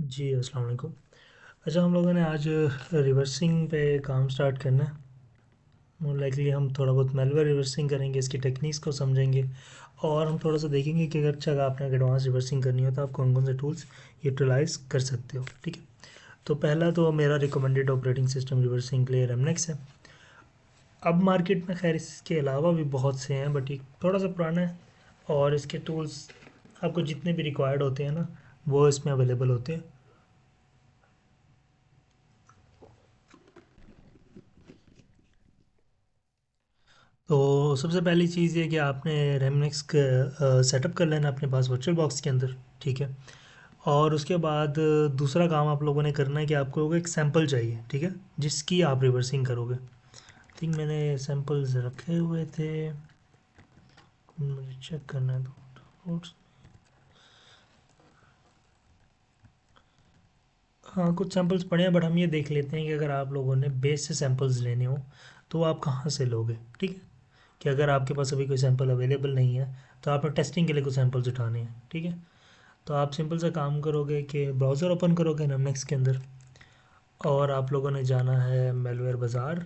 जी, अस्सलाम वालेकुम। अच्छा, हम लोगों ने आज रिवर्सिंग पे काम स्टार्ट करना है। मोर लाइकली हम थोड़ा बहुत मैनुअल रिवर्सिंग करेंगे, इसकी टेक्निक्स को समझेंगे और हम थोड़ा सा देखेंगे कि अगर अच्छा आपने एडवांस रिवर्सिंग करनी हो तो आप कौन कौन से टूल्स यूटिलाइज़ कर सकते हो। ठीक है, तो पहला तो मेरा रिकमेंडेड ऑपरेटिंग सिस्टम रिवर्सिंग के लिए रेमनेक्स है। अब मार्केट में खैर इसके अलावा भी बहुत से हैं, बट ये थोड़ा सा पुराना है और इसके टूल्स आपको जितने भी रिक्वायर्ड होते हैं ना, वो इसमें अवेलेबल होते हैं। तो सबसे पहली चीज़ ये कि आपने रेमनेक्स सेटअप कर लेना अपने पास वर्चुअल बॉक्स के अंदर। ठीक है, और उसके बाद दूसरा काम आप लोगों ने करना है कि आपको एक सैंपल चाहिए। ठीक है, जिसकी आप रिवर्सिंग करोगे। थिंक मैंने सैंपल्स रखे हुए थे, मुझे चेक करना है। तो हाँ, कुछ सैंपल्स पड़े हैं, बट हम ये देख लेते हैं कि अगर आप लोगों ने बेस से सैंपल्स लेने हो तो आप कहाँ से लोगे। ठीक है, कि अगर आपके पास अभी कोई सैंपल अवेलेबल नहीं है तो आपने टेस्टिंग के लिए कुछ सैंपल्स उठाने हैं। ठीक है, तो आप सिंपल सा काम करोगे कि ब्राउज़र ओपन करोगे नमनेक्स के अंदर और आप लोगों ने जाना है मेलवेयर बाज़ार।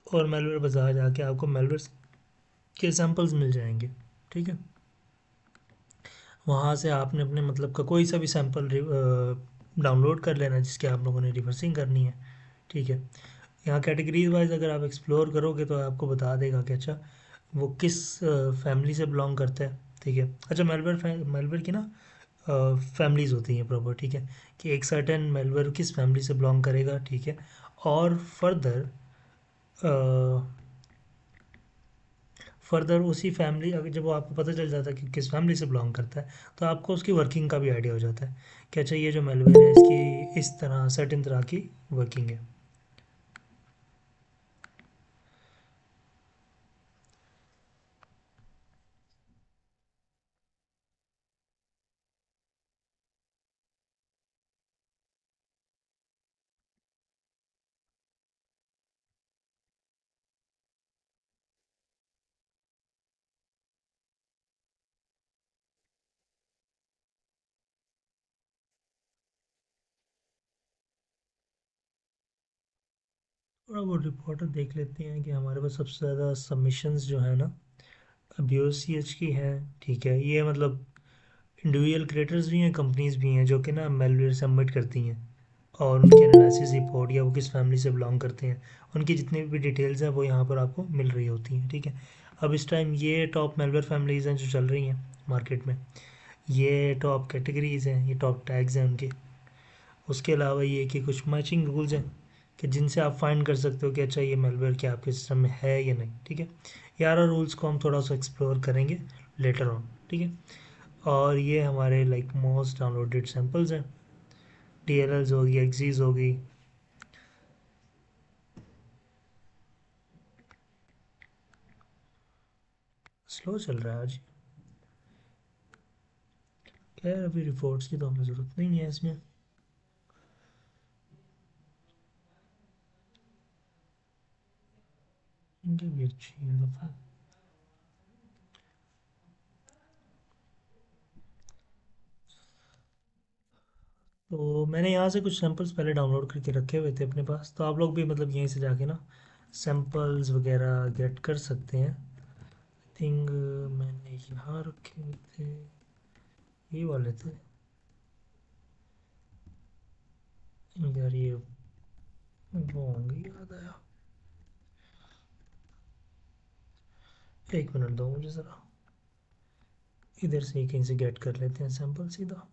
और मेलवेयर बाज़ार जाके आपको मेलवेयर के सैंपल्स मिल जाएंगे। ठीक है, वहाँ से आपने अपने मतलब का कोई सा भी सैंपल डाउनलोड कर लेना जिसके आप लोगों ने रिवर्सिंग करनी है। ठीक है, यहाँ कैटेगरीज वाइज अगर आप एक्सप्लोर करोगे तो आपको बता देगा कि अच्छा वो किस फैमिली से बिलोंग करता है। ठीक है, अच्छा मेलवेयर मेलवेयर की ना फैमिलीज़ होती हैं प्रॉपर। ठीक है, कि एक सर्टेन मेलवेयर किस फैमिली से बिलोंग करेगा। ठीक है, और फर्दर उसी फैमिली अगर जब वो आपको पता चल जाता है कि किस फैमिली से बिलोंग करता है तो आपको उसकी वर्किंग का भी आइडिया हो जाता है कि अच्छा ये जो मेलवेयर है इसकी इस तरह सर्टेन तरह की वर्किंग है। थोड़ा वो रिपोर्टर देख लेते हैं कि हमारे पास सबसे ज़्यादा सबमिशंस जो है ना BOCH की हैं। ठीक है, ये मतलब इंडिविजुअल क्रिएटर्स भी हैं, कंपनीज भी हैं जो कि ना मेलवेयर सबमिट करती हैं और उनकी एनालिसिस रिपोर्ट या वो किस फैमिली से बिलोंग करते हैं उनकी जितनी भी डिटेल्स हैं वो यहाँ पर आपको मिल रही होती हैं। ठीक है, अब इस टाइम ये टॉप मेलवेयर फैमिलीज़ हैं जो चल रही हैं मार्केट में, ये टॉप कैटेगरीज़ हैं, ये टॉप टैग्स हैं उनके। उसके अलावा ये कि कुछ मैचिंग रूल्स हैं कि जिनसे आप फाइंड कर सकते हो कि अच्छा ये मेलवेयर क्या आपके सिस्टम में है या नहीं। ठीक है, 11 रूल्स को हम थोड़ा सा एक्सप्लोर करेंगे लेटर ऑन। ठीक है, और ये हमारे लाइक मोस्ट डाउनलोडेड सैम्पल्स हैं। DLLs होगी, एक्जीज होगी। स्लो चल रहा है आज। खैर अभी रिपोर्ट्स की तो हमें ज़रूरत नहीं है इसमें। इनकी भी अच्छी है दफ़ा। तो मैंने यहाँ से कुछ सैम्पल्स पहले डाउनलोड करके रखे हुए थे अपने पास, तो आप लोग भी मतलब यहीं से जाके ना सैम्पल्स वगैरह गेट कर सकते हैं। आई थिंक मैंने यहाँ रखे हुए थे, ये वाले थे यार, ये वो होंगे, याद आया। एक मिनट दो मुझे ज़रा, इधर से ही कहीं से गेट कर लेते हैं सैम्पल सीधा।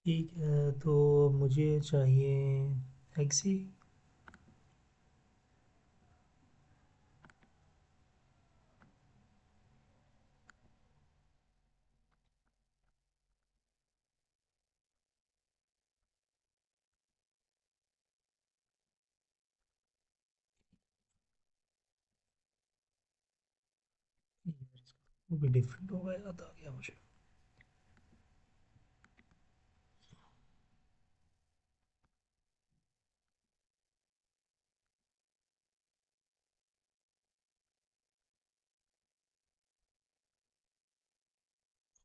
ठीक है, तो मुझे चाहिए एक्सी। वो भी डिफरेंट होगा, याद आ गया मुझे।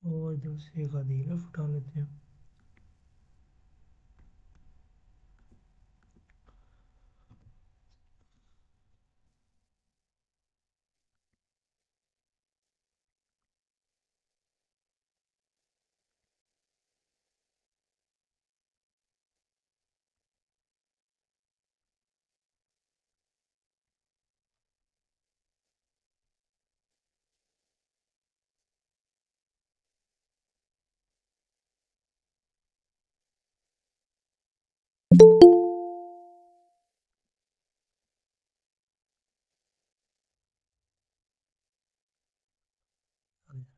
और इधर से एक आधी लेफ्ट उठा लेते हैं।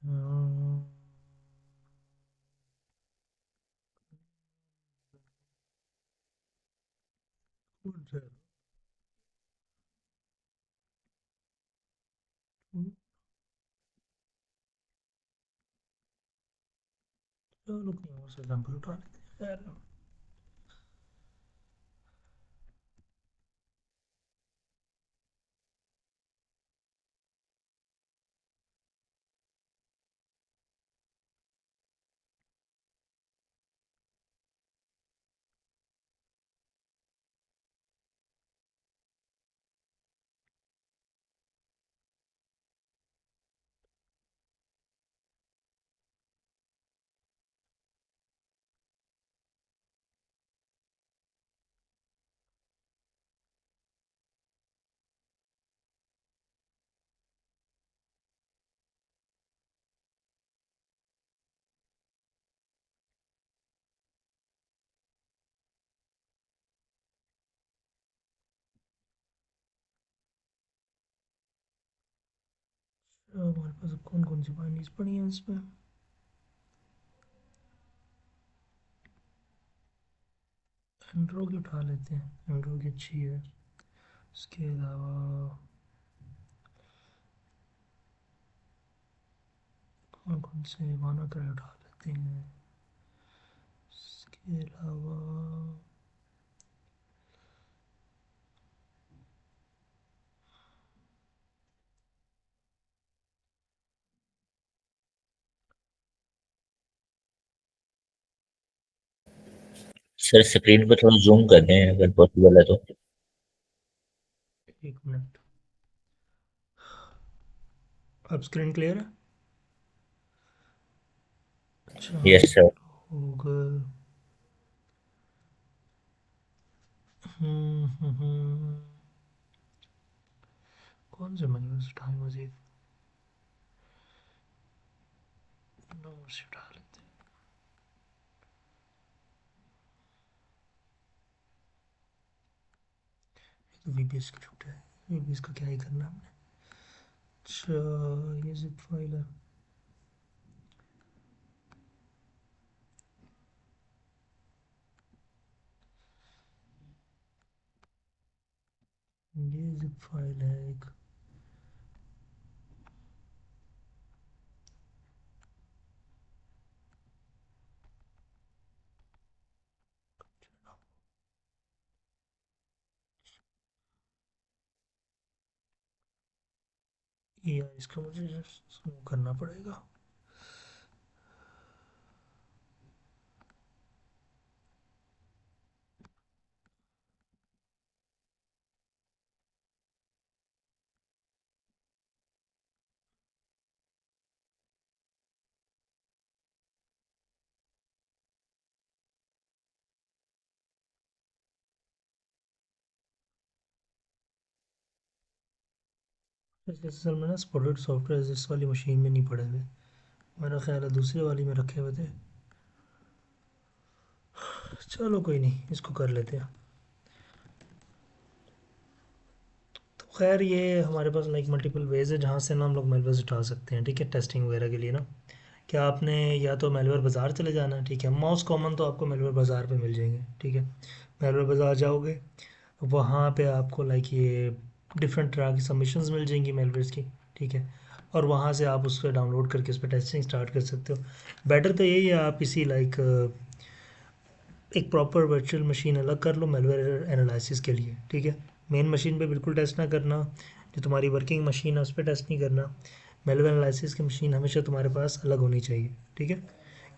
हाँ, उधर। चलो कहीं और से एग्जाम्पल उठा लेते हैं खैर। हमारे पास अब कौन कौन सी बाइनरीज पड़ी हैं इसमें। एंड्रो की उठा लेते हैं, एंड्रो की अच्छी है। इसके अलावा कौन कौन से वाना कर उठा लेते हैं। इसके अलावा सर स्क्रीन को थोड़ा जूम कर दें अगर पॉसिबल है तो। एक मिनट। अब स्क्रीन क्लियर है। अच्छा यस सर। गूगल। कौन से मैनुअल्स उठाए मजीद। नोट्स उठा लेते हैं। तो वीपीएस की छूट है। वीपीएस का क्या ही करना है हमने। अच्छा, ये जिप फाइल है। ये जिप फाइल है एक। ये इसका मुझे स्मूव करना पड़ेगा। इसके असल में ना स्पॉटेड सॉफ्टवेयर इस वाली मशीन में नहीं पड़े हुए। मेरा ख्याल है दूसरी वाली में रखे हुए थे। चलो कोई नहीं, इसको कर लेते हैं। तो खैर ये हमारे पास लाइक मल्टीपल वेज है जहाँ से ना हम लोग मेलवेयर उठा सकते हैं, ठीक है, टेस्टिंग वगैरह के लिए ना। क्या आपने या तो मेलवेयर बाज़ार चले जाना है, ठीक है, मोस्ट कॉमन तो आपको मेलवेयर बाज़ार पे मिल जाएंगे, ठीक है। मेलवेयर बाज़ार जाओगे, वहाँ पे आपको लाइक ये डिफरेंट तरह की सबमिशंस मिल जाएंगी मेलवेयर्स की, ठीक है। और वहाँ से आप उसको डाउनलोड करके उस पर टेस्टिंग स्टार्ट कर सकते हो। बेटर तो यही है आप इसी लाइक एक प्रॉपर वर्चुअल मशीन अलग कर लो मेलवेयर एनालिसिस के लिए, ठीक है। मेन मशीन पे बिल्कुल टेस्ट ना करना, जो तुम्हारी वर्किंग मशीन है उस पर टेस्ट नहीं करना। मेलवेयर एनालिसिस की मशीन हमेशा तुम्हारे पास अलग होनी चाहिए, ठीक है।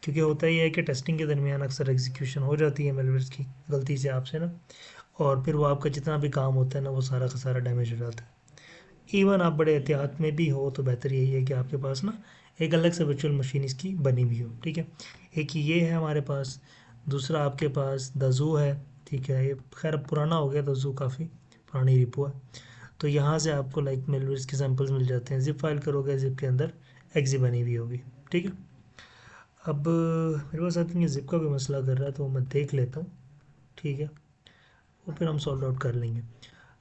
क्योंकि होता ही है कि टेस्टिंग के दरमियान अक्सर एग्जीक्यूशन हो जाती है मेलवेयर्स की गलती से आपसे ना, और फिर वो आपका जितना भी काम होता है ना वो सारा का सारा डैमेज हो जाता है। इवन आप बड़े एहतियात में भी हो तो बेहतर यही है कि आपके पास ना एक अलग से वर्चुअल मशीन इसकी बनी हुई हो, ठीक है। एक ये है हमारे पास। दूसरा आपके पास द ज़ू है, ठीक है। ये खैर अब पुराना हो गया, द ज़ू काफ़ी पुरानी रिपो है। तो यहाँ से आपको लाइक मेलवेयर्स के सैंपल्स मिल जाते हैं। ज़िप फाइल करोगे, ज़िप के अंदर एक्जी बनी हुई होगी, ठीक है। अब मेरे पास आई थिंक ये ज़िप का भी मसला कर रहा है, तो मैं देख लेता हूँ, ठीक है। वो फिर हम सॉल्व आउट कर लेंगे।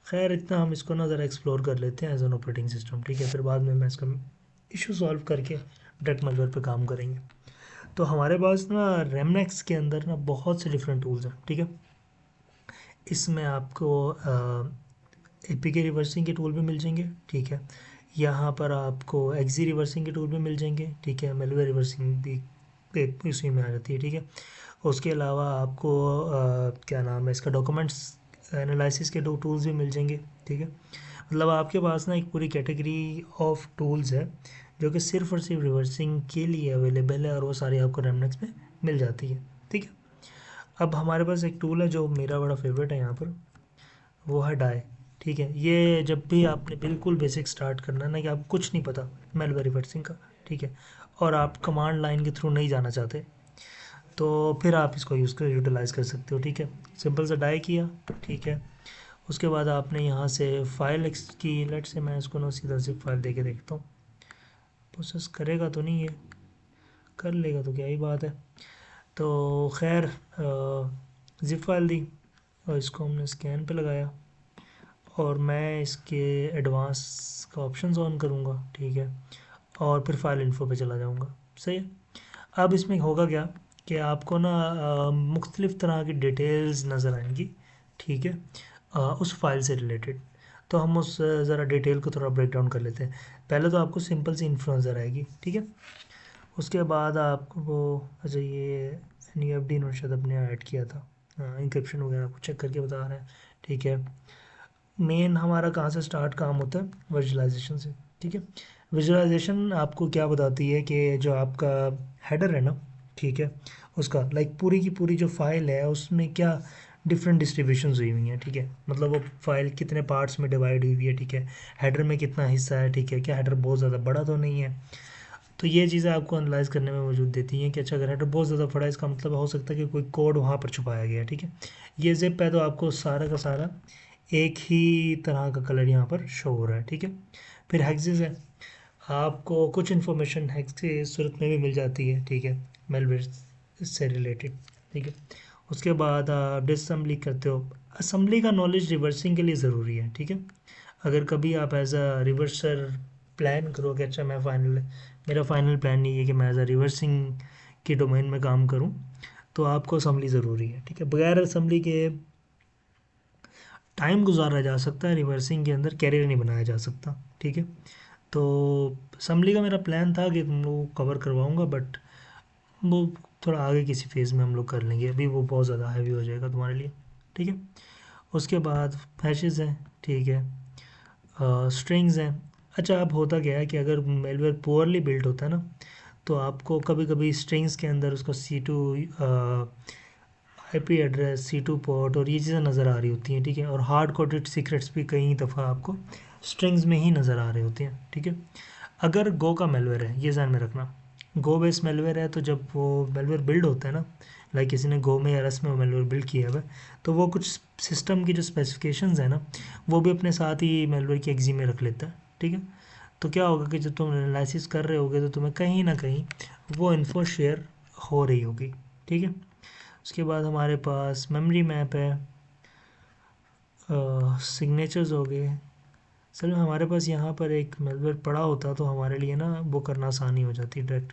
खैर इतना हम इसको ना ज़रा एक्सप्लोर कर लेते हैं एज एन ऑपरेटिंग सिस्टम, ठीक है। फिर बाद में मैं इसका इशू सॉल्व करके डायरेक्ट मेलवेयर पे काम करेंगे। तो हमारे पास ना रेमनेक्स के अंदर ना बहुत से डिफरेंट टूल्स हैं, ठीक है। इसमें आपको एपी के रिवर्सिंग के टूल भी मिल जाएंगे, ठीक है। यहाँ पर आपको एक्जी रिवर्सिंग के टूल भी मिल जाएंगे, ठीक है। मेलवेयर रिवर्सिंग भी इसी में आ जाती है, ठीक है। उसके अलावा आपको क्या नाम है इसका, डॉक्यूमेंट्स एनालिसिस के दो टूल्स भी मिल जाएंगे, ठीक है। मतलब आपके पास ना एक पूरी कैटेगरी ऑफ टूल्स है जो कि सिर्फ और सिर्फ रिवर्सिंग के लिए अवेलेबल है, और वो सारी आपको रेमनेक्स में मिल जाती है, ठीक है। अब हमारे पास एक टूल है जो मेरा बड़ा फेवरेट है यहाँ पर, वो है डाई, ठीक है। ये जब भी आपने बिल्कुल बेसिक स्टार्ट करना है ना, कि आपको कुछ नहीं पता मेलवेयर रिवर्सिंग का, ठीक है, और आप कमांड लाइन के थ्रू नहीं जाना चाहते, तो फिर आप इसको यूटिलाइज़ कर सकते हो, ठीक है। सिंपल सा डाई किया, ठीक है। उसके बाद आपने यहाँ से फाइल की, लेट से मैं इसको ना सीधा जिप फाइल दे के देखता हूँ। प्रोसेस करेगा तो नहीं है, कर लेगा तो क्या ही बात है। तो खैर जिप फाइल दी, और इसको हमने स्कैन पे लगाया, और मैं इसके एडवांस का ऑप्शन ऑन करूँगा, ठीक है। और फिर फाइल इन्फो पे चला जाऊँगा, सही है। अब इसमें होगा क्या कि आपको ना मुख्तलिफ़ तरह की डिटेल्स नज़र आएंगी, ठीक है, उस फाइल से रिलेटेड। तो हम उस ज़रा डिटेल को थोड़ा ब्रेक डाउन कर लेते हैं। पहले तो आपको सिंपल सी इन्फो नज़र आएगी, ठीक है। उसके बाद आपको वो, अच्छा ये एन यू एफ डी इन्होंने शायद अपने ऐड किया था, इंक्रिप्शन वगैरह को चेक करके बता रहे हैं, ठीक है। मेन हमारा कहाँ से स्टार्ट काम होता है, विजुअलाइजेशन से, ठीक है। विजुअलाइजेशन आपको क्या बताती है कि जो आपका हेडर है ना, ठीक है, उसका लाइक पूरी की पूरी जो फाइल है उसमें क्या डिफरेंट डिस्ट्रीब्यूशंस हुई हुई हैं, ठीक है। मतलब वो फाइल कितने पार्ट्स में डिवाइड हुई हुई है, ठीक है। हेडर में कितना हिस्सा है, ठीक है, क्या हेडर बहुत ज़्यादा बड़ा तो नहीं है। तो ये चीज़ें आपको एनालाइज करने में मौजूद देती हैं कि अच्छा अगर हेडर बहुत ज़्यादा बड़ा है, इसका मतलब हो सकता है कि कोई कोड वहाँ पर छुपाया गया है, ठीक है। ये ज़िप है तो आपको सारा का सारा एक ही तरह का कलर यहाँ पर शो हो रहा है, ठीक है। फिर हेक्सेस है, आपको कुछ इन्फॉर्मेशन हेक्स की सूरत में भी मिल जाती है, ठीक है, मेलवेयर से रिलेटेड, ठीक है। उसके बाद आप डिसअसेंबली करते हो। असेंबली का नॉलेज रिवर्सिंग के लिए ज़रूरी है, ठीक है। अगर कभी आप एज अ रिवर्सर प्लान करोगे, अच्छा मैं फाइनल, मेरा फाइनल प्लान नहीं है कि मैं एज अ रिवर्सिंग के डोमेन में काम करूं, तो आपको असेंबली ज़रूरी है, ठीक है। बगैर असेंबली के टाइम गुजारा जा सकता है, रिवर्सिंग के अंदर कैरियर नहीं बनाया जा सकता, ठीक है। तो असेंबली का मेरा प्लान था कि तुम लोग कवर करवाऊँगा, बट वो थोड़ा आगे किसी फेज़ में हम लोग कर लेंगे, अभी वो बहुत ज़्यादा हैवी हो जाएगा तुम्हारे लिए, ठीक है। उसके बाद हैशेस हैं, ठीक है, स्ट्रिंग्स हैं। अच्छा अब होता क्या है कि अगर मेलवेयर पुअरली बिल्ट होता है ना, तो आपको कभी कभी स्ट्रिंग्स के अंदर उसका C2 IP address, C2 port और ये चीज़ें नज़र आ रही होती हैं, ठीक है। और हार्ड कोडेड सीक्रेट्स भी कई दफ़ा आपको स्ट्रिंग्स में ही नज़र आ रहे होते हैं, ठीक है। अगर गो का मेलवेयर है, ये ध्यान में रखना, गो बेस मेलवेयर है, तो जब वो मेलवेयर बिल्ड होता है ना, लाइक किसी ने गो में या रस में वो मेलवेयर बिल्ड किया हुआ है, तो वो कुछ सिस्टम की जो स्पेसिफिकेशंस है ना, वो भी अपने साथ ही मेलवेयर की एग्जी में रख लेता है, ठीक है। तो क्या होगा कि जब तुम एनालिसिस कर रहे होगे तो तुम्हें कहीं ना कहीं वो इन्फो शेयर हो रही होगी, ठीक है। उसके बाद हमारे पास मेमोरी मैप है, सिग्नेचर्स हो गए। सर हमारे पास यहाँ पर एक मेलवेयर पड़ा होता तो हमारे लिए ना वो करना आसानी हो जाती डायरेक्ट।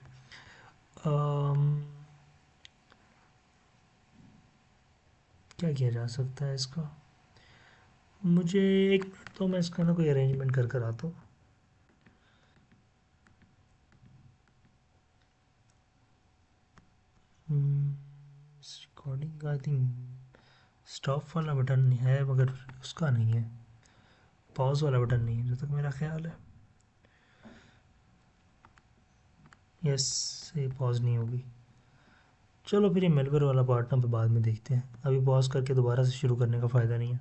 क्या किया जा सकता है इसका, मुझे एक मिनट तो मैं इसका ना कोई अरेंजमेंट कर कर आता हूँ। रिकॉर्डिंग का आई थिंक स्टॉप वाला बटन है मगर उसका नहीं है, पॉज वाला बटन नहीं है जहाँ तक मेरा ख्याल है। यस, ये पॉज नहीं होगी। चलो फिर ये मेलवेयर वाला पार्ट ना बाद में देखते हैं, अभी पॉज करके दोबारा से शुरू करने का फ़ायदा नहीं है।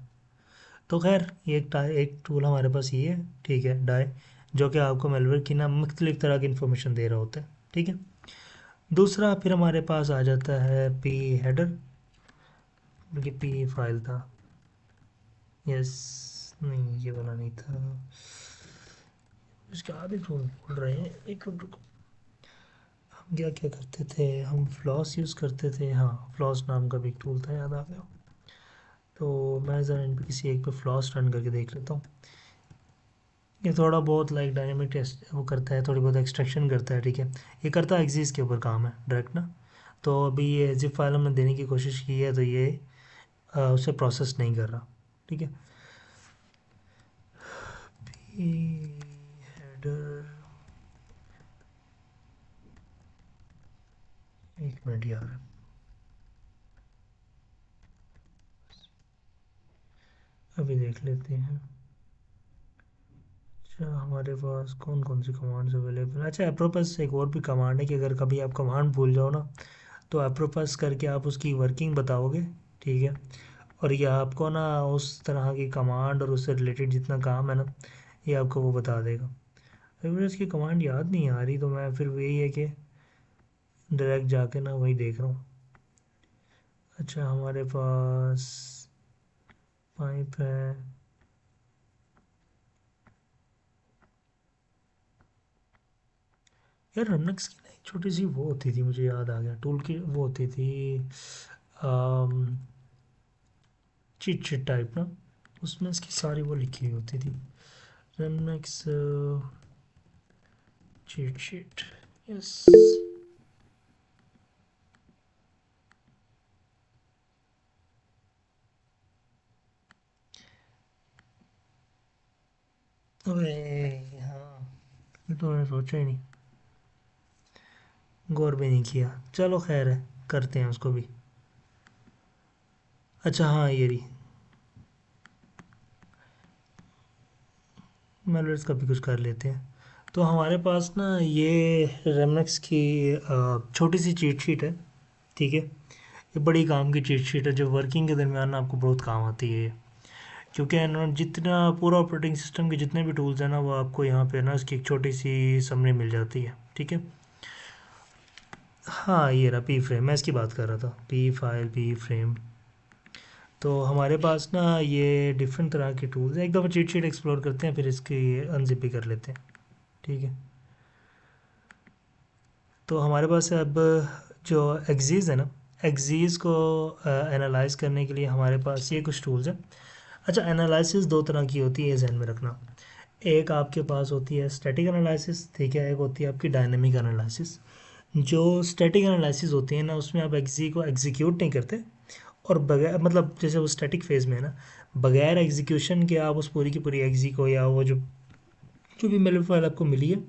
तो खैर ये एक टूल हमारे पास ये है, ठीक है, डाई, जो कि आपको मेलवेयर की ना मुख्तलिफ तरह की इन्फॉर्मेशन दे रहा होता है, ठीक है। दूसरा फिर हमारे पास आ जाता है पी हेडर, बल्कि पी फाइल था, यस, नहीं ये वाला नहीं था, इसके आगे टूल बोल रहे हैं, एक मिनट रुको। हम क्या क्या करते थे, हम फ्लॉस यूज़ करते थे, हाँ फ्लॉस नाम का भी एक टूल था, याद आ गया। तो मैं ज़रा इन पर किसी एक पे फ्लॉस रन करके देख लेता हूँ। ये थोड़ा बहुत लाइक डायनेमिक टेस्ट वो करता है, थोड़ी बहुत एक्सट्रैक्शन करता है, ठीक है। ये करता है एक्सिस के ऊपर काम है डायरेक्ट ना। तो अभी ये जिप फाइल हमने देने की कोशिश की है तो ये उसे प्रोसेस नहीं कर रहा, ठीक है। हेडर, एक मिनट यार, अभी देख लेते हैं। अच्छा हमारे पास कौन कौन सी कमांड्स अवेलेबल है, अच्छा एप्रोपस एक और भी कमांड है कि अगर कभी आप कमांड भूल जाओ ना तो एप्रोपस करके आप उसकी वर्किंग बताओगे, ठीक है। और ये आपको ना उस तरह की कमांड और उससे रिलेटेड जितना काम है ना ये आपको वो बता देगा। अभी मुझे इसकी कमांड याद नहीं आ रही तो मैं फिर वही है कि डायरेक्ट जाके ना वही देख रहा हूँ। अच्छा हमारे पास पाइप है, यार रनक्स की ना एक छोटी सी वो होती थी, मुझे याद आ गया, टूल की वो होती थी चीट शीट टाइप ना, उसमें इसकी सारी वो लिखी हुई होती थी, रनक्स चीट शीट, यस। अबे हाँ, ये तो मैंने सोचा ही नहीं, गौर भी नहीं किया, चलो खैर है, करते हैं उसको भी। अच्छा हाँ ये रही, मेलवेट्स का भी कुछ कर लेते हैं। तो हमारे पास ना ये रेमनेक्स की छोटी सी चीट शीट है, ठीक है। ये बड़ी काम की चीट शीट है जो वर्किंग के दरमियान ना आपको बहुत काम आती है ये, क्योंकि है ना जितना पूरा ऑपरेटिंग सिस्टम के जितने भी टूल्स हैं ना वो आपको यहाँ पे ना इसकी एक छोटी सी समरी मिल जाती है, ठीक है। हाँ ये रहा पी फ्रेम, मैं इसकी बात कर रहा था, पी फाइल पी फ्रेम। तो हमारे पास ना ये डिफरेंट तरह के टूल्स हैं, एक दफ़ा चीट शीट एक्सप्लोर करते हैं फिर इसकी अनजिप भी कर लेते हैं, ठीक है। तो हमारे पास अब जो एक्सीस है ना, एक्सीस को एनालाइज करने के लिए हमारे पास ये कुछ टूल्स हैं। अच्छा एनालिसिस दो तरह की होती है ध्यान में रखना, एक आपके पास होती है स्टैटिक एनालिसिस, ठीक है, एक होती है आपकी डायनेमिक एनालिसिस। जो स्टैटिक एनालिसिस होती है ना उसमें आप एक्सी को एग्जीक्यूट नहीं करते, और बगैर मतलब जैसे वो स्टैटिक फेज़ में है ना, बगैर एग्जीक्यूशन के आप उस पूरी की पूरी एक्सी को या वो जो जो भी मेल फाइल आपको मिली है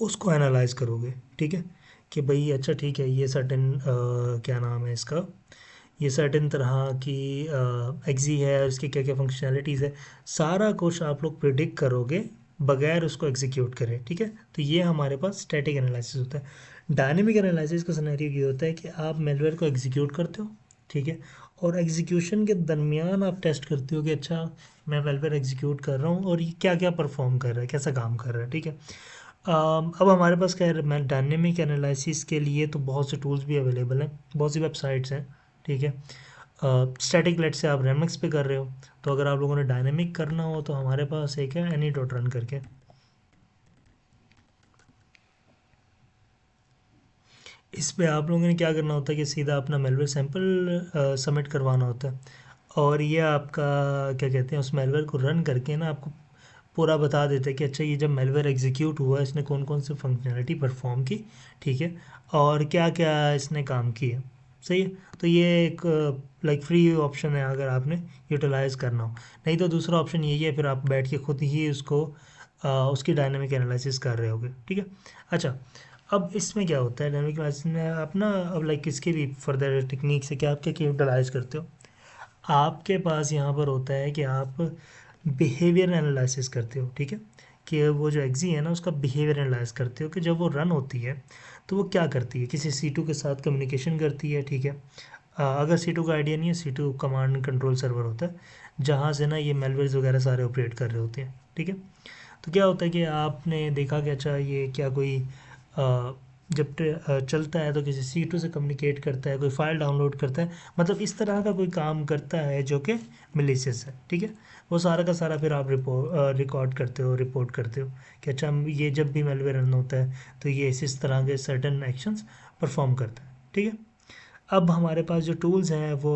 उसको एनालाइज करोगे, ठीक है। कि भाई अच्छा ठीक है ये सर्टेन क्या नाम है इसका, ये सर्टेन तरह की एक्जी है और इसकी क्या क्या फंक्शनैलिटीज़ है, सारा कुछ आप लोग प्रिडिक्ट करोगे बगैर उसको एग्जीक्यूट करें, ठीक है। तो ये हमारे पास स्टैटिक एनालिसिस होता है। डायनेमिक एनालिसिस का सिनेरियो ये होता है कि आप मेलवेयर को एग्जीक्यूट करते हो, ठीक है, और एग्जीक्यूशन के दरमियान आप टेस्ट करते हो कि अच्छा मैं मेलवेयर एग्जीक्यूट कर रहा हूँ और ये क्या क्या परफॉर्म कर रहा है, कैसा काम कर रहा है, ठीक है। अब हमारे पास क्या है, मैं डायनेमिक एनालिसिस के लिए तो बहुत से टूल्स भी अवेलेबल हैं, बहुत सी वेबसाइट्स हैं, ठीक है। स्टैटिक लेट से आप रेमक्स पे कर रहे हो, तो अगर आप लोगों ने डायनेमिक करना हो तो हमारे पास एक है एनी डॉट रन करके, इस पे आप लोगों ने क्या करना होता है कि सीधा अपना मेलवेयर सैंपल सबमिट करवाना होता है, और ये आपका क्या कहते हैं उस मेलवेयर को रन करके ना आपको पूरा बता देते हैं कि अच्छा ये जब मेलवेयर एग्जीक्यूट हुआ इसने कौन कौन सी फंक्शनैलिटी परफॉर्म की, ठीक है, और क्या क्या इसने काम किया, सही है। तो ये एक लाइक फ्री ऑप्शन है अगर आपने यूटिलाइज़ करना हो, नहीं तो दूसरा ऑप्शन यही है फिर आप बैठ के खुद ही उसको उसकी डायनेमिक एनालिसिस कर रहे होगे, ठीक है। अच्छा अब इसमें क्या होता है डायनामिक एनालिसिस में आप ना, अब लाइक किसके भी फर्दर टेक्निक से क्या आप क्या यूटिलाइज करते हो, आपके पास यहाँ पर होता है कि आप बिहेवियर एनालिसिस करते हो, ठीक है, कि वो जो एक्जी है ना उसका बिहेवियर एनालाइज करते हो कि जब वो रन होती है तो वो क्या करती है, किसी C2 के साथ कम्युनिकेशन करती है, ठीक है। अगर C2 का आइडिया नहीं है, C2 command and control server होता है जहाँ से ना ये मेलवेयर्स वगैरह सारे ऑपरेट कर रहे होते हैं, ठीक है। तो क्या होता है कि आपने देखा कि अच्छा ये क्या कोई जब चलता है तो किसी C2 से कम्युनिकेट करता है, कोई फाइल डाउनलोड करता है, मतलब इस तरह का कोई काम करता है जो कि मिलीशियस है, ठीक है। वो सारा का सारा फिर आप रिकॉर्ड करते हो, रिपोर्ट करते हो कि अच्छा ये जब भी मेलवेयर रन होता है तो ये इस तरह के सर्टन एक्शंस परफॉर्म करता है, ठीक है। अब हमारे पास जो टूल्स हैं वो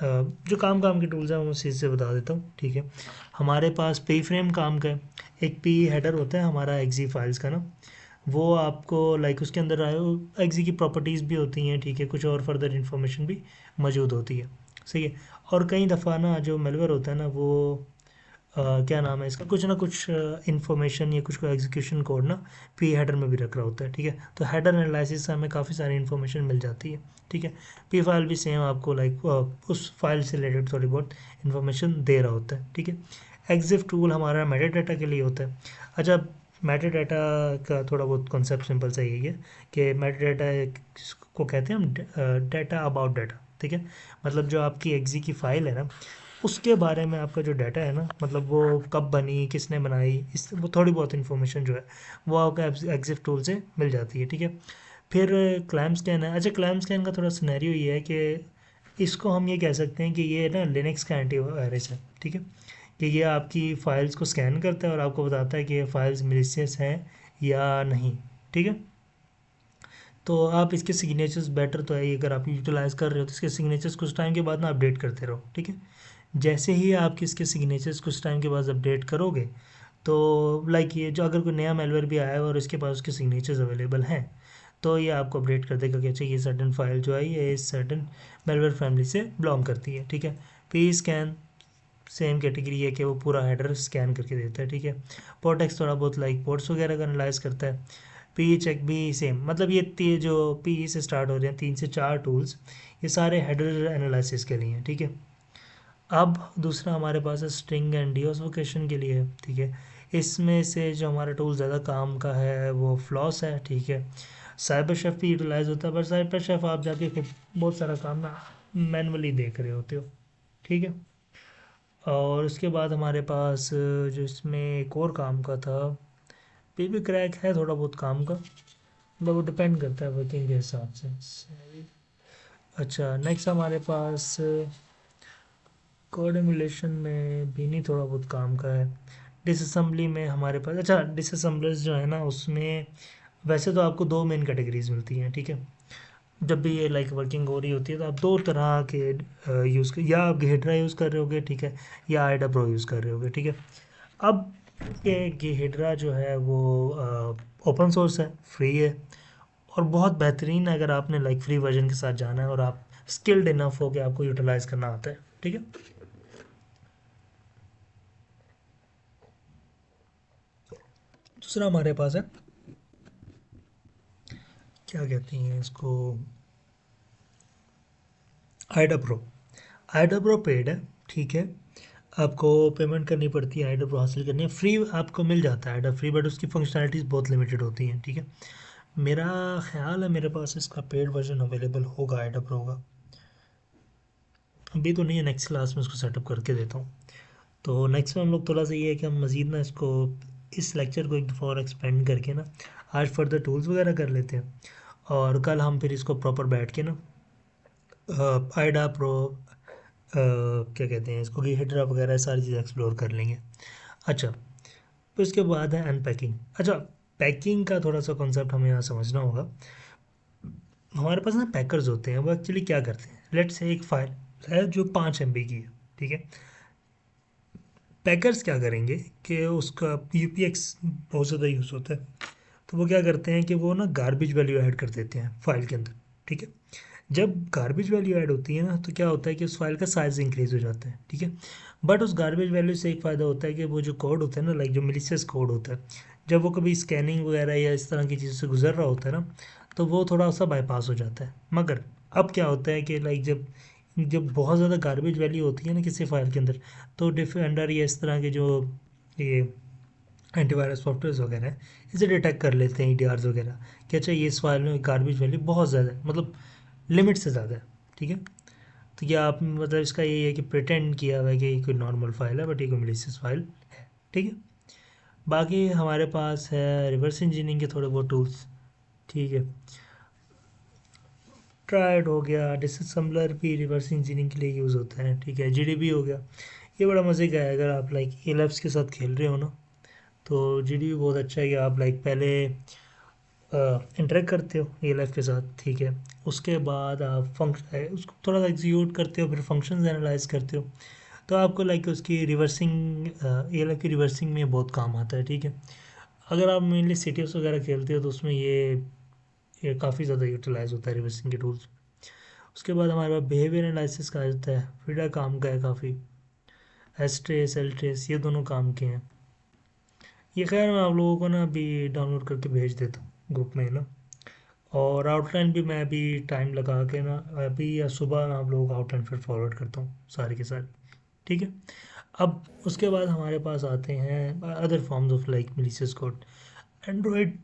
जो काम काम के टूल्स हैं मैं उसी से बता देता हूँ, ठीक है। हमारे पास पी फ्रेम काम का है, एक पी हेडर होता है हमारा एक्जी फाइल्स का ना, वो आपको लाइक उसके अंदर आए एक्जी की प्रॉपर्टीज़ भी होती हैं, ठीक है, कुछ और फर्दर इन्फॉर्मेशन भी मौजूद होती है, सही है। और कई दफ़ा ना जो मेलवेयर होता है ना वो क्या नाम है इसका, कुछ ना कुछ इन्फॉर्मेशन या कुछ को एग्जीक्यूशन कोड ना पी हेडर में भी रख रहा होता है, ठीक है। तो हेडर एनालिसिस से हमें काफ़ी सारी इन्फॉर्मेशन मिल जाती है, ठीक है। पी फाइल भी सेम आपको लाइक उस फाइल से रिलेटेड थोड़ी बहुत इन्फॉर्मेशन दे रहा होता है, ठीक है। एग्जिफ टूल हमारा मेटा डाटा के लिए होता है। अच्छा, मेटा डाटा का थोड़ा बहुत कॉन्सेप्ट सिंपल सा यही है कि मेटा डाटा को कहते हैं हम डाटा अबाउट डाटा, ठीक है। मतलब जो आपकी एक्जी की फ़ाइल है ना उसके बारे में आपका जो डाटा है ना, मतलब वो कब बनी, किसने बनाई, इस वो थोड़ी बहुत इन्फॉर्मेशन जो है वो आपका एग्जिफ टूल से मिल जाती है, ठीक है। फिर क्लैम स्कैन है। अच्छा, क्लैम स्कैन का थोड़ा सिनेरियो ये है कि इसको हम ये कह सकते हैं कि ये ना लिनक्स का एंटीवायरस है, ठीक है। कि ये आपकी फ़ाइल्स को स्कैन करता है और आपको बताता है कि ये फाइल्स मिलीशियस हैं या नहीं, ठीक है। तो आप इसके सिग्नेचर्स बेटर तो है ही, अगर आप यूटिलाइज़ कर रहे हो तो इसके सिग्नेचर्स कुछ टाइम के बाद ना अपडेट करते रहो, ठीक है। जैसे ही आप इसके सिग्नेचर्स कुछ टाइम के बाद अपडेट करोगे तो लाइक ये जो अगर कोई नया मेलवेयर भी आया है और इसके पास उसके सिग्नेचर्स अवेलेबल हैं तो ये आपको अपडेट कर देगा कि अच्छा ये सर्टन फाइल जो है ये इस सर्टन मेलवेयर फैमिली से बिलोंग करती है, ठीक है। पी स्कैन सेम कैटेगरी है कि वो पूरा हेडर स्कैन करके देता है, ठीक है। पोर्टेक्स थोड़ा बहुत लाइक पोर्ट्स वगैरह का एनालाइज करता है। पी चेक भी सेम, मतलब ये जो पी से स्टार्ट हो रहे हैं 3 से 4 टूल्स, ये सारे हेडर एनालिसिस के लिए हैं, ठीक है। अब दूसरा हमारे पास है स्ट्रिंग एंड डिओसफिकेशन के लिए, ठीक है। इसमें से जो हमारा टूल ज़्यादा काम का है वो फ्लॉस है, ठीक है। साइबर शेफ भी यूटिलाइज होता है पर साइबर शेफ आप जाके फिर बहुत सारा काम ना मैनुअली देख रहे होते हो, ठीक है। और उसके बाद हमारे पास जो इसमें एक और काम का था, पीबी क्रैक है थोड़ा बहुत काम का, मतलब वो डिपेंड करता है वर्किंग के हिसाब से। अच्छा, नेक्स्ट हमारे पास कोड एमुलेशन में भी नहीं थोड़ा बहुत काम का है। डिसअसेंबली में हमारे पास, अच्छा डिसअसेंबलर्स जो है ना उसमें वैसे तो आपको दो मेन कैटेगरीज मिलती हैं, ठीक है। जब भी ये लाइक वर्किंग हो रही होती है तो आप दो तरह के यूज़ कर, या आप गेहड्रा यूज़ कर रहे होगे, ठीक है, या आईडा प्रो यूज़ कर रहे होगे, ठीक है। अब ये गेहड्रा जो है वो ओपन सोर्स है, फ्री है और बहुत बेहतरीन है अगर आपने लाइक फ्री वर्जन के साथ जाना है और आप स्किल्ड इनफ हो कि आपको यूटिलाइज़ करना आता है, ठीक है। दूसरा हमारे पास है, क्या कहते हैं इसको, आईडा प्रो। आईडा प्रो पेड है, ठीक है। आपको पेमेंट करनी पड़ती है आईडा प्रो हासिल करनी है, फ्री आपको मिल जाता है आईडा फ्री, बट उसकी फंक्शनैलिटीज़ बहुत लिमिटेड होती हैं, ठीक है। मेरा ख्याल है मेरे पास इसका पेड वर्जन अवेलेबल होगा आईडा प्रो का, अभी तो नहीं है, नेक्स्ट क्लास में इसको सेटअप करके देता हूँ। तो नेक्स्ट में हम लोग थोड़ा सा ये है कि हम मज़ीद ना इसको इस लेक्चर को एक दफ़ा और एक्सपेंड करके ना आज फर्दर टूल्स वगैरह कर लेते हैं और कल हम फिर इसको प्रॉपर बैठ के ना आईडा प्रो क्या कहते हैं इसको, हीड्रा वगैरह सारी चीज़ें एक्सप्लोर कर लेंगे। अच्छा, फिर उसके बाद है अनपैकिंग। अच्छा, पैकिंग का थोड़ा सा कॉन्सेप्ट हमें यहाँ समझना होगा। हमारे पास ना पैकर्स होते हैं, वो एक्चुअली क्या करते हैं, लेट्स से एक फाइल है जो 5 MB की है, ठीक है। पैकर्स क्या करेंगे कि उसका यूपीएक्स बहुत ज़्यादा यूज़ होता है, तो वो क्या करते हैं कि वो ना गार्बेज वैल्यू ऐड कर देते हैं फाइल के अंदर, ठीक है। जब गार्बेज वैल्यू ऐड होती है ना तो क्या होता है कि उस फाइल का साइज़ इंक्रीज़ हो जाता है, ठीक है। बट उस गार्बेज वैल्यू से एक फ़ायदा होता है कि वो जो कोड होता है ना, लाइक जो मिलीशियस कोड होता है, जब वो कभी स्कैनिंग वगैरह या इस तरह की चीज़ों से गुजर रहा होता है ना, तो वो थोड़ा सा बाईपास हो जाता है। मगर अब क्या होता है कि लाइक जब जब बहुत ज़्यादा गार्बेज वैल्यू होती है ना किसी फाइल के अंदर, तो डिफेंडर या इस तरह के जो ये एंटीवायरस सॉफ्टवेयर वगैरह है, इसे डिटेक्ट कर लेते हैं, ईडीआरस वगैरह, कि अच्छा ये इस फाइल में गार्बेज वैल्यू बहुत ज़्यादा है, मतलब लिमिट से ज़्यादा है, ठीक है। तो क्या आप मतलब इसका यही है कि प्रिटेंड किया हुआ है कि ये कोई नॉर्मल फाइल है बट ये कोई मेलिशियस फाइल है, ठीक है। बाकी हमारे पास है रिवर्स इंजीनियरिंग के थोड़े बहुत टूल्स, ठीक है। ट्रायड हो गया, डिसअसेंबलर भी रिवर्स इंजीनियरिंग के लिए यूज़ होता है, ठीक है। जीडीबी हो गया, ये बड़ा मज़े का है अगर आप लाइक एलेफ्स के साथ खेल रहे हो ना, तो जीडीबी बहुत अच्छा है कि आप लाइक पहले इंटरेक्ट करते हो एलेफ के साथ, ठीक है। उसके बाद आप फंक्शन उसको थोड़ा सा एग्जीक्यूट करते हो, फिर फंक्शंस एनालाइज करते हो, तो आपको लाइक उसकी रिवर्सिंग एलेफ की रिवर्सिंग में बहुत काम आता है, ठीक है। अगर आप मेनली सीटीएस वगैरह खेलते हो तो उसमें ये काफ़ी ज़्यादा यूटिलाइज होता है रिवर्सिंग के टूल्स। उसके बाद हमारे पास बिहेवियर एनालिसिस का आता है, फिडा काम का है काफ़ी, एस ट्रेस एल ट्रेस ये दोनों काम के हैं। ये खैर मैं आप लोगों को ना अभी डाउनलोड करके भेज देता हूँ ग्रुप में ना, और आउटलाइन भी मैं अभी टाइम लगा के ना अभी या सुबह मैं आप लोगों को आउटलाइन फिर फॉरवर्ड करता हूँ सारे के सारे, ठीक है। अब उसके बाद हमारे पास आते हैं other forms of like malicious code. Android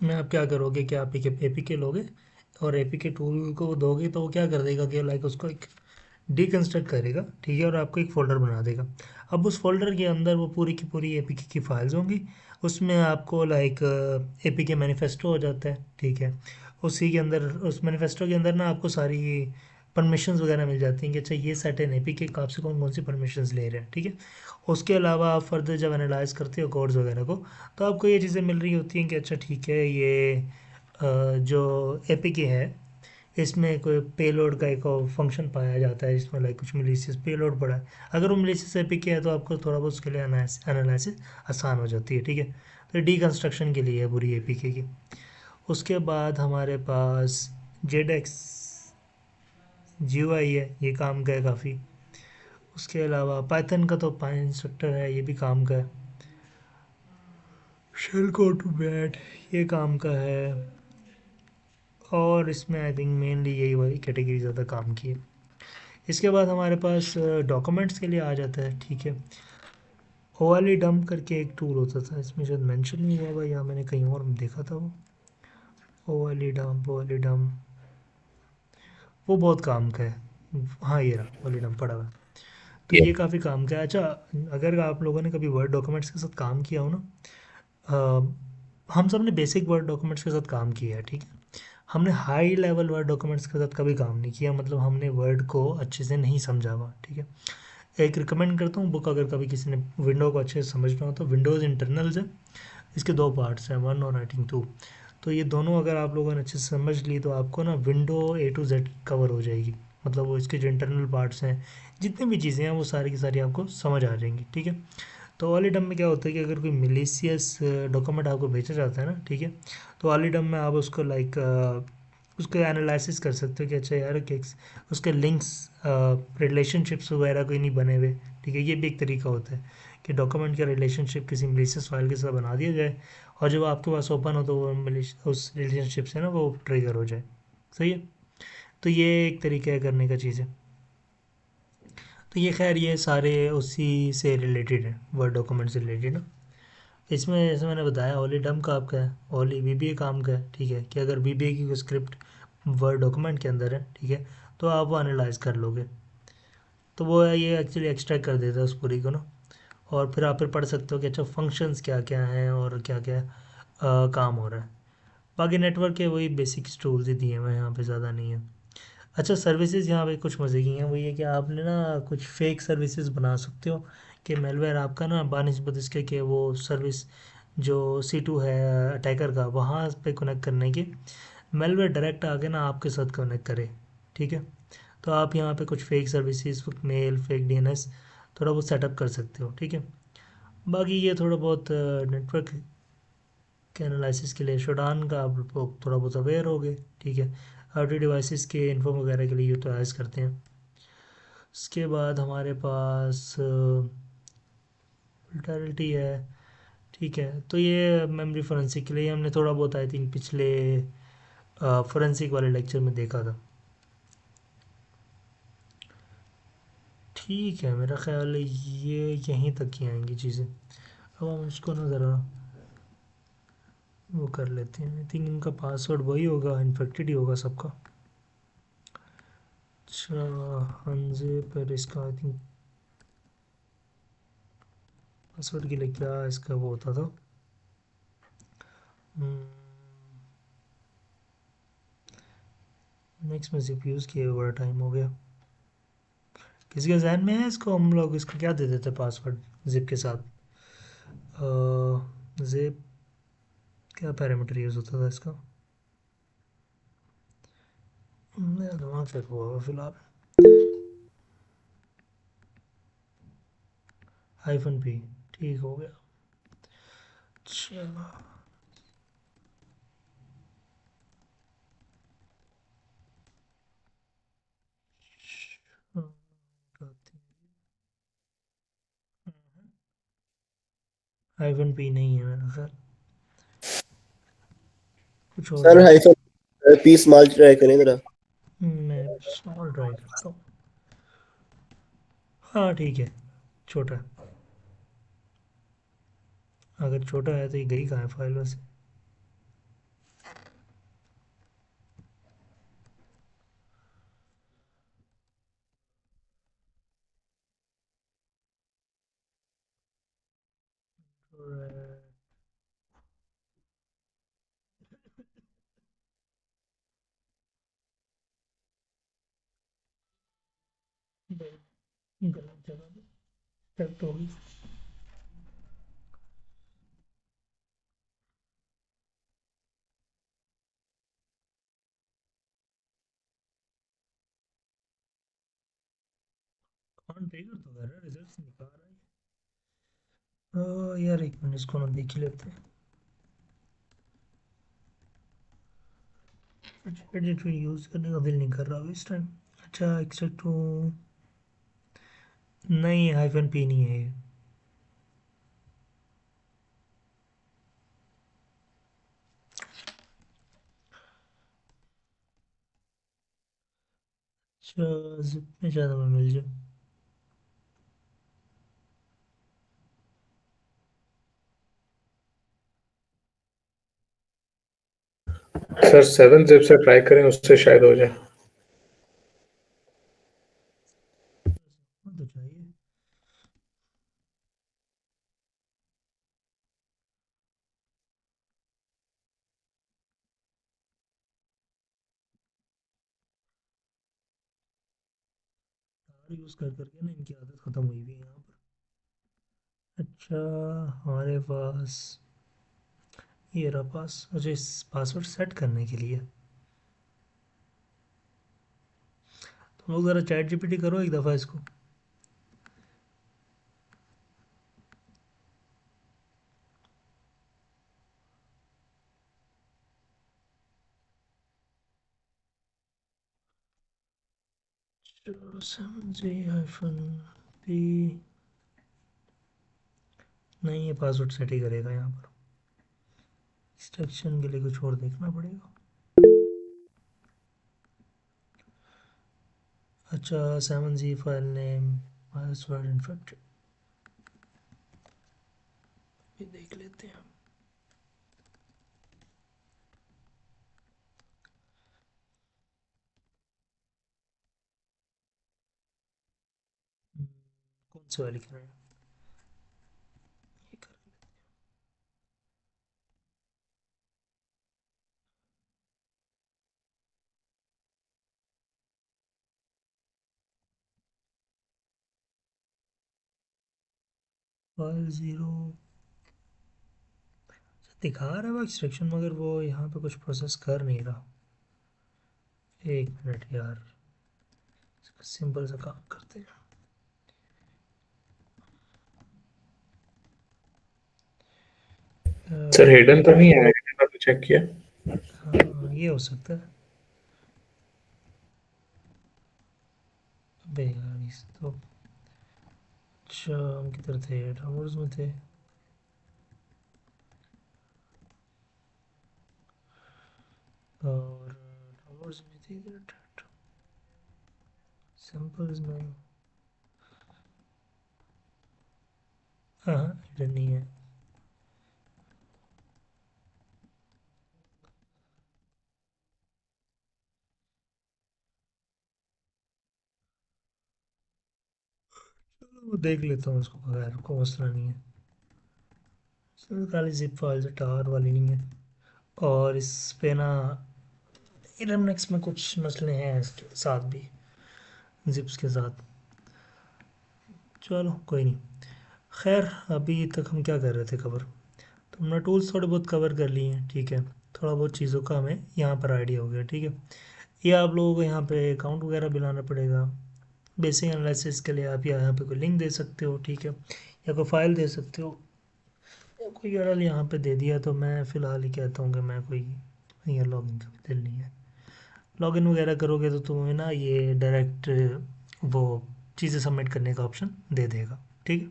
में आप क्या करोगे कि आप एक एपीके लोगे और एपीके टूल को दोगे तो वो क्या कर देगा कि लाइक उसको एक डीकंस्ट्रक्ट करेगा, ठीक है, और आपको एक फ़ोल्डर बना देगा। अब उस फ़ोल्डर के अंदर वो पूरी की पूरी एपीके की फाइल्स होंगी, उसमें आपको लाइक एपीके मैनिफेस्टो हो जाता है, ठीक है। उसी के अंदर उस मैनिफेस्टो के अंदर ना आपको सारी परमिशंस वगैरह मिल जाती हैं कि अच्छा ये सेट है एपीके का, आपसे कौन कौन सी परमिशंस ले रहे हैं, ठीक है। उसके अलावा आप फर्दर जब एनालाइज करते हो कोड्स वगैरह को, तो आपको ये चीज़ें मिल रही होती हैं कि अच्छा ठीक है ये जो एपीके है इसमें कोई पेलोड का एक फंक्शन पाया जाता है जिसमें लाइक कुछ मिलीशियस पेलोड पड़ा है। अगर वो मिलीशियस एपीके है तो आपको थोड़ा बहुत उसके लिए एनालिसिस आसान हो जाती है, ठीक है। तो डीकंस्ट्रक्शन के लिए है पूरी एपीके की। उसके बाद हमारे पास जेडेक्स जीयूआई है, ये काम का है काफ़ी। उसके अलावा पाइथन का तो पाई इंस्ट्रक्टर है, ये भी काम का है। शेल कोड टू बैट ये काम का है, और इसमें आई थिंक मेनली यही वाली कैटेगरी ज़्यादा काम की है। इसके बाद हमारे पास डॉक्यूमेंट्स के लिए आ जाता है, ठीक है। ओवाली डंप करके एक टूल होता था, इसमें शायद मेंशन नहीं हुआ हुआ या मैंने कहीं और देखा था वो। ओवाली डंप वो बहुत काम का है। हाँ ये रहा ओवाली डंप पड़ा हुआ है। तो ये ये काफ़ी काम का है। अच्छा, अगर आप लोगों ने कभी वर्ड डॉक्यूमेंट्स के साथ काम किया हो ना, हम सब ने बेसिक वर्ड डॉक्यूमेंट्स के साथ काम किया है, ठीक है। हमने हाई लेवल वर्ड डॉक्यूमेंट्स के साथ कभी काम नहीं किया, मतलब हमने वर्ड को अच्छे से नहीं समझा हुआ, ठीक है। एक रिकमेंड करता हूँ बुक, अगर कभी किसी ने विंडो को अच्छे से समझना हो तो विंडोज़ इंटरनल्स है, इसके दो पार्ट्स हैं, वन और आई थिंक टू। तो ये दोनों अगर आप लोगों ने अच्छे से समझ ली तो आपको ना window A to Z cover हो जाएगी, मतलब वो इसके जो इंटरनल पार्ट्स हैं जितनी भी चीज़ें हैं वो सारी की सारी आपको समझ आ जाएंगी, ठीक है। तो ऑलीडम में क्या होता है कि अगर कोई मिलीशियस डॉक्यूमेंट आपको भेजा जाता है ना, ठीक है, तो ऑलीडम में आप उसको लाइक उसको एनालिसिस कर सकते हो कि अच्छा यार कि उसके लिंक्स रिलेशनशिप्स वगैरह कोई नहीं बने हुए, ठीक है। ये भी एक तरीका होता है कि डॉक्यूमेंट का रिलेशनशिप किसी मिलीशियस फाइल के साथ बना दिया जाए, और जब आपके पास ओपन हो तो वो उस रिलेशनशिप से ना वो ट्रिगर हो जाए, सही है। तो ये एक तरीका है करने का चीज़ है। तो ये खैर ये सारे उसी से रिलेटेड है, वर्ड डॉक्यूमेंट से रिलेटेड ना। इसमें जैसे मैंने बताया ओली डम का आपका है, ओली वीबीए काम का है, ठीक है, कि अगर वीबीए की कोई स्क्रिप्ट वर्ड डॉक्यूमेंट के अंदर है, ठीक है, तो आप वो एनालाइज कर लोगे, तो वो ये एक्चुअली एक्सट्रैक्ट कर देता है उस पूरी को ना, और फिर आप फिर पढ़ सकते हो कि अच्छा फंक्शंस क्या क्या हैं और क्या क्या काम हो रहा है। बाकी नेटवर्क के वही बेसिक टूल्स ही दिए हुए हैं, यहाँ पे ज़्यादा नहीं है। अच्छा, सर्विसेज यहाँ पे कुछ मज़े की हैं, वही है कि आपने ना कुछ फेक सर्विसेज बना सकते हो कि मेलवेयर आपका ना बानिस्बत इसके कि वो सर्विस जो C2 है अटैकर का, वहाँ पे कनेक्ट करने के मेलवेयर डायरेक्ट आके ना आपके साथ कनेक्ट करे, ठीक है। तो आप यहाँ पे कुछ fake services, mail, fake DNS थोड़ा बहुत सेटअप कर सकते हो, ठीक है। बाकी ये थोड़ा बहुत नेटवर्क के एनालिसिस के लिए शोडान का आप लोग थोड़ा बहुत अवेयर हो गए, ठीक है। आईओटी डिवाइसेस के इन्फो वगैरह के लिए यूटिलाइज करते हैं। उसके बाद हमारे पास फिल्टरिटी है, ठीक है। तो ये मेमोरी फोरेंसिक के लिए हमने थोड़ा बहुत आई थिंक पिछले फोरेंसिक वाले लेक्चर में देखा था। ठीक है, मेरा ख्याल है ये यहीं तक ही आएंगी चीज़ें। अब हम इसको ना ज़रा वो कर लेते हैं। आई थिंक इनका पासवर्ड वही होगा, इन्फेक्टेड ही होगा सबका। अच्छा, हंजे पर इसका आई थिंक पासवर्ड के लिए क्या इसका वो होता था। नेक्स्ट में जिप यूज़ किए हुए बड़ा टाइम हो गया। किसी के जहन में है इसको हम लोग इसको क्या दे देते पासवर्ड जिप के साथ? जिप क्या पैरामीटर यूज़ होता था इसका? मेरा दिमाग से हुआ हुआ फिलहाल। हाइफन पी, ठीक हो गया। चलो, हाँ, करते हैं। हाइफन पी नहीं है मेरा ख्याल, कुछ और सर है। हाइफन पी स्मॉल ट्राई करें जरा। मैं स्मॉल ट्राई करता हूँ। हाँ ठीक है, छोटा है। अगर छोटा है तो ये गई कहाँ है फाइल वैसे? गलत जगह पे सेलेक्ट होगी। कौन ट्रिगर तो कर रहा है, रिजल्ट निकाल रहा है। यार एक मिनट, इसको ना देख ही लेते हैं। एडिट यूज़ करने का दिल नहीं कर रहा अभी इस टाइम। अच्छा, एक्सट्रैक्ट टू, नहीं हाइफन पी नहीं है ये। अच्छा, जिप में ज़्यादा में मिल जाए। सर 7-zip से ट्राई करें, उससे शायद हो जाए। हाँ, तो चाहिए। टार यूज़ कर करके ना इनकी आदत ख़त्म हुई हुई है यहाँ पर। अच्छा, हमारे पास ये रहा पास। अच्छा, इस पासवर्ड सेट करने के लिए तुम लोग ज़रा चैट जीपीटी करो एक दफ़ा इसको। सेवन जी हाइफन पी, नहीं ये पासवर्ड सेट ही करेगा यहाँ पर। इंस्ट्रक्शन के लिए कुछ और देखना पड़ेगा। अच्छा, सेवन जी फाइल नेम पासवर्ड इन्फेक्टेड, ये देख लेते हैं। हम्म, कौन से वाले लिखना है? ये कर लेते 50 दिखा रहा है वो एक्सट्रैक्शन, मगर वो यहाँ पे कुछ प्रोसेस कर नहीं रहा। एक मिनट यार, सिंपल सा काम करते हैं। सर हिडन तो नहीं है, हिडन आपने चेक किया? हाँ ये हो सकता है। अबे यार इस तो अच्छा हम किधर थे, डाउनलोड्स में थे। और डाउनलोड्स में थी सैम्पल्स में। हाँ हाँ इधर नहीं है। चलो वो देख लेता हूँ उसको, बगैर को मसला नहीं है। सर खाली जिप फाइल से टावर वाली नहीं है। और इस पे ना इरमनेक्स में कुछ मसले हैं इसके साथ भी, जिप्स के साथ। चलो कोई नहीं। खैर अभी तक हम क्या कर रहे थे कवर, तो हमने टूल्स थोड़े बहुत कवर कर लिए हैं, ठीक है। थोड़ा बहुत चीज़ों का हमें यहाँ पर आइडिया हो गया, ठीक है। ये आप लोगों को यहाँ पे अकाउंट वगैरह भी लाना पड़ेगा। बेसिक एनालिसिस के लिए आप यहाँ पे कोई लिंक दे सकते हो, ठीक है, या कोई फाइल दे सकते हो, या कोई यूआरएल यहाँ पे दे दिया। तो मैं फ़िलहाल ही कहता हूँ कि मैं कोई यहाँ लॉगिन का भी दिल नहीं है। लॉगिन वगैरह करोगे तो तुम्हें ना ये डायरेक्ट वो चीज़ें सबमिट करने का ऑप्शन दे देगा, ठीक है।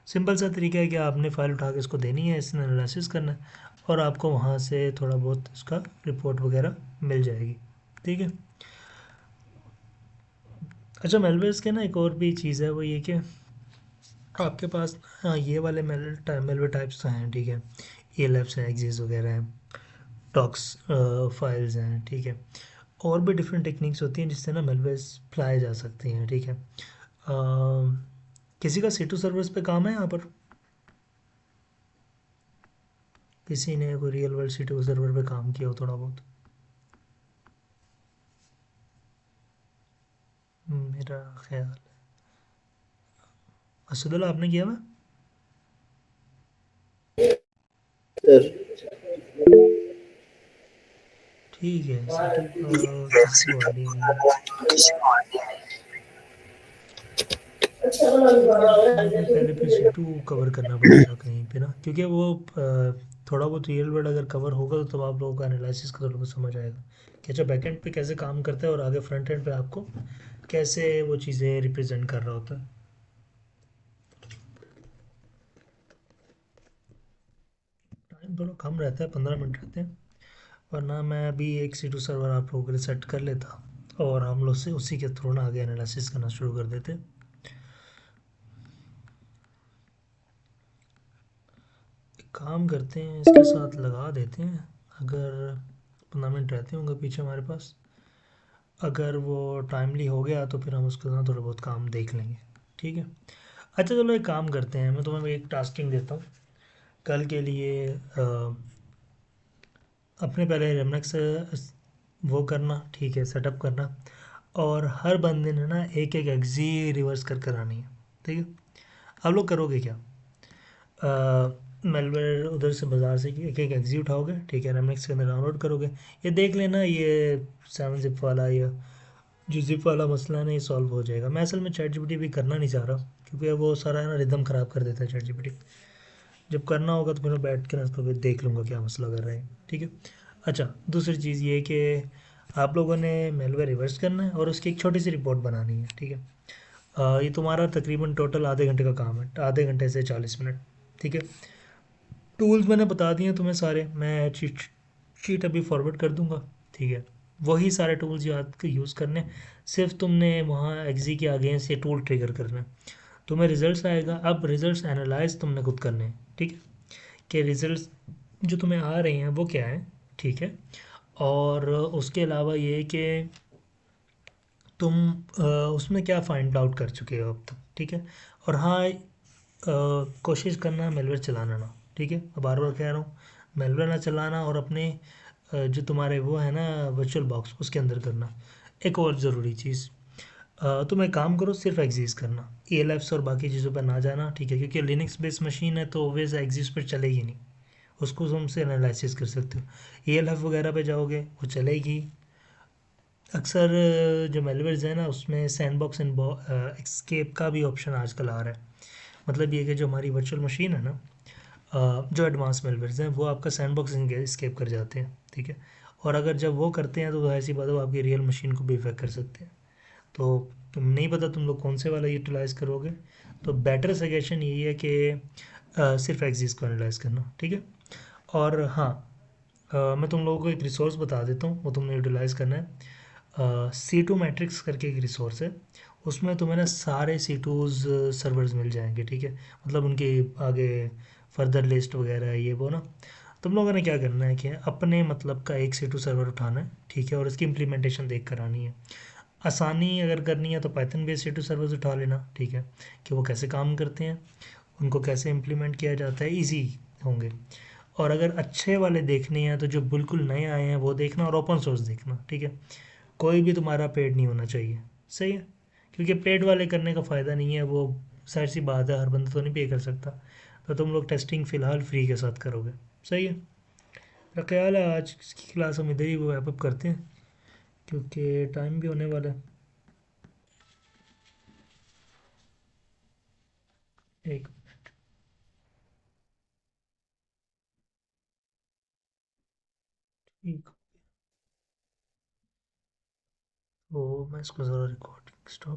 सिंपल सा तरीका है कि आपने फ़ाइल उठा के इसको देनी है, इसने एनालिसिस करना है, और आपको वहाँ से थोड़ा बहुत इसका रिपोर्ट वगैरह मिल जाएगी, ठीक है। अच्छा मेलवेयर्स के ना एक और भी चीज़ है, वो ये कि आपके पास हाँ ये वाले मेलवेयर टाइप्स तो हैं, ठीक है। ELFs हैं, एक्सिस वगैरह हैं, टॉक्स फाइल्स हैं, ठीक है। और भी डिफरेंट टेक्निक्स होती हैं जिससे ना मेलवेयर्स फैलाए जा सकते हैं, ठीक है। किसी का C2 सर्वर्स पे काम है यहाँ पर? किसी ने कोई रियल वर्ल्ड C2 सर्वर पे काम किया हो थोड़ा बहुत? मेरा ख्याल असदुल्ला आपने किया हुआ? सर ठीक है, C2 का किसी को आइडिया नहीं है। आपको पहले फिर C2 कवर करना पड़ेगा कहीं पे ना, क्योंकि वो थोड़ा बहुत रियल वर्ल्ड अगर कवर होगा तो तब आप लोगों को एनालिसिस का थोड़ा बहुत समझ आएगा कि अच्छा बैकएंड पे कैसे काम करता है और आगे फ्रंट एंड पे आपको कैसे वो चीज़ें रिप्रेजेंट कर रहा होता है। टाइम थोड़ा कम रहता है, 15 मिनट रहते हैं, वरना मैं अभी एक C2 सर्वर आप लोगों के लिए सेट कर लेता और हम लोग से उसी के थ्रू ना आगे एनालिसिस करना शुरू कर देते। एक काम करते हैं, इसके साथ लगा देते हैं, अगर 15 मिनट रहते होंगे पीछे हमारे पास, अगर वो टाइमली हो गया तो फिर हम उसके साथ थोड़ा बहुत काम देख लेंगे, ठीक है। अच्छा चलो एक काम करते हैं, मैं तुम्हें एक टास्किंग देता हूँ कल के लिए। अपने पहले रेमनेक्स वो करना, ठीक है, सेटअप करना, और हर बंदे ने ना एक एक एग्जी रिवर्स कर कर आनी है, ठीक है। आप लोग करोगे क्या, मेलवेयर उधर से बाज़ार से एक एक एग्जी उठाओगे, ठीक है, रेमनेक्स के अंदर डाउनलोड करोगे। ये देख लेना ये 7 जिप वाला या जो जिप वाला मसला है ना ये सॉल्व हो जाएगा। मैं असल में चैट जीपीटी भी करना नहीं चाह रहा, क्योंकि वो सारा है ना रिदम ख़राब कर देता है चैट जीपीटी। जब करना होगा तो फिर मैं बैठ के ना इसको फिर देख लूँगा क्या मसला कर रहा है, ठीक है। अच्छा दूसरी चीज़ ये कि आप लोगों ने मेलवेयर रिवर्स करना है और उसकी एक छोटी सी रिपोर्ट बनानी है, ठीक है। ये तुम्हारा तकरीबन टोटल आधे घंटे का काम है, आधे घंटे से 40 मिनट, ठीक है। टूल्स मैंने बता दिए तुम्हें सारे, मैं चीट शीट अभी फॉरवर्ड कर दूंगा, ठीक है। वही सारे टूल्स याद के यूज़ करने, सिर्फ तुमने वहाँ एक्जी के अगेंस्ट ये टूल ट्रिगर करना है, तुम्हें रिजल्ट्स आएगा। अब रिजल्ट्स एनालाइज तुमने खुद करने हैं, ठीक है, कि रिजल्ट्स जो तुम्हें आ रहे हैं वो क्या है, ठीक है। और उसके अलावा ये कि तुम उसमें क्या फाइंड आउट कर चुके हो अब तक, ठीक है। और हाँ कोशिश करना मेलवेयर चलाना ना, ठीक है, बार बार कह रहा हूँ, मेलवेयर ना चलाना, और अपने जो तुम्हारे वो है ना वर्चुअल बॉक्स उसके अंदर करना। एक और ज़रूरी चीज़, तुम एक काम करो, सिर्फ एग्जीज करना, ELFs और बाकी चीज़ों पर ना जाना, ठीक है, क्योंकि लिनक्स बेस्ड मशीन है तो ऑब्वियस एग्जीज पर चलेगी नहीं, उसको तुमसे एनालिसिस कर सकते हो। ELF वगैरह पे जाओगे वो चलेगी। अक्सर जो मेलवेयर्स है ना उसमें सैंडबॉक्स एंड एक्सकेप का भी ऑप्शन आजकल आ रहा है। मतलब ये कि जो हमारी वर्चुअल मशीन है ना जो एडवांस मेलवेयर्स हैं वो आपका सैंडबॉक्स स्केप कर जाते हैं, ठीक है। और अगर जब वो करते हैं तो ऐसी बात है वो आपकी रियल मशीन को भी इफेक्ट कर सकते हैं। तो तुम नहीं पता तुम लोग कौन से वाला यूटिलाइज़ करोगे, तो बेटर सजेशन यही है कि सिर्फ एक्सिस को एनालाइज करना, ठीक है। और हाँ, मैं तुम लोगों को एक रिसोर्स बता देता हूँ, वो तुमने यूटिलाइज़ करना है। C2 मैट्रिक्स करके एक रिसोर्स है, उसमें तुम्हें ना सारे C2s सर्वर्स मिल जाएंगे, ठीक है। मतलब उनकी आगे फर्दर लिस्ट वगैरह ये वो ना, तुम लोगों ने क्या करना है कि अपने मतलब का एक C2 सर्वर उठाना है, ठीक है, और उसकी इम्प्लीमेंटेशन देख कर आनी है। आसानी अगर करनी है तो पाइथन बेस्ड C2 सर्वर्स उठा लेना, ठीक है, कि वो कैसे काम करते हैं, उनको कैसे इम्प्लीमेंट किया जाता है, ईजी होंगे। और अगर अच्छे वाले देखने हैं तो जो बिल्कुल नए आए हैं वो देखना, और ओपन सोर्स देखना, ठीक है। कोई भी तुम्हारा पेड नहीं होना चाहिए, सही है, क्योंकि पेड वाले करने का फ़ायदा नहीं है, वो जाहिर सी बात है, हर बंदा तो नहीं पे कर सकता। तो तुम लोग टेस्टिंग फ़िलहाल फ्री के साथ करोगे, सही है। मेरा ख्याल है आज की क्लास हम इधर ही वो रैप अप करते हैं, क्योंकि टाइम भी होने वाला है। एक ठीक, तो मैं इसको ज़रा रिकॉर्डिंग स्टॉप